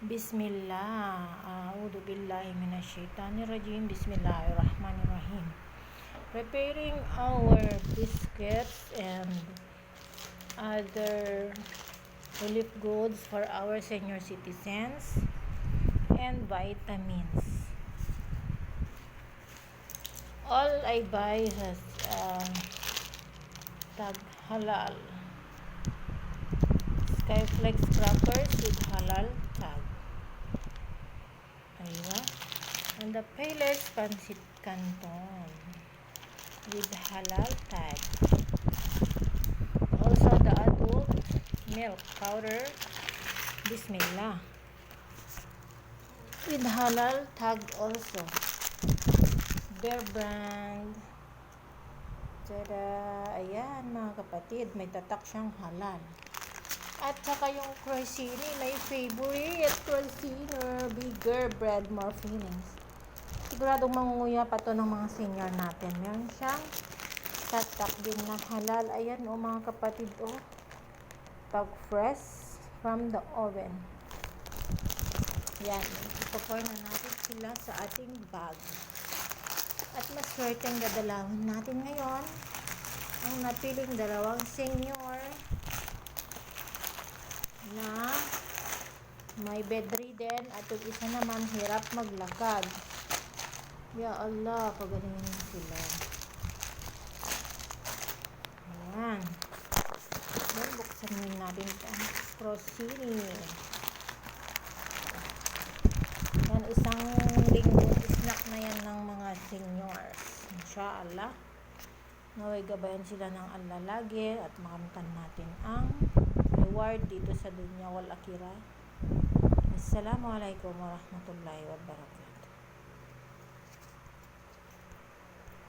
Bismillah. A'udhu billahi minasyaitanirrajim. Bismillahirrahmanirrahim. Preparing our biscuits and other relief goods for our senior citizens and vitamins. All I buy has tag halal. Skyflex crackers with halal tag. Aywa. And the Payless Pancit Canton with halal tag. Also the adult milk powder. Bismillah. With halal tag also. Bear Brand. Tada! Ayan mga kapatid, may tatak siyang halal. At saka yung Cressini, my favorite Cressini, bigger bread, more fillings. Siguradong mangunguya pa to ng mga senior natin. Meron siyang tatak din na halal. Ayan o mga kapatid o. Pag fresh from the oven. Yan. Ipapour na natin sila sa ating bag. At maswerteng dadalawin natin ngayon ang napiling dalawang senior na may bedridden at yung isa naman hirap maglakad. Ya Allah, pagalingin mo sila. Ayan. Then, buksan natin ang Cressini. Yan, isang linggo snack na yan ng mga seniors. Inshallah. Naway gabayan sila ng Allah lagi at makamtan natin ang reward dito sa dunya wal akhirah. Assalamualaikum warahmatullahi wabarakatuh.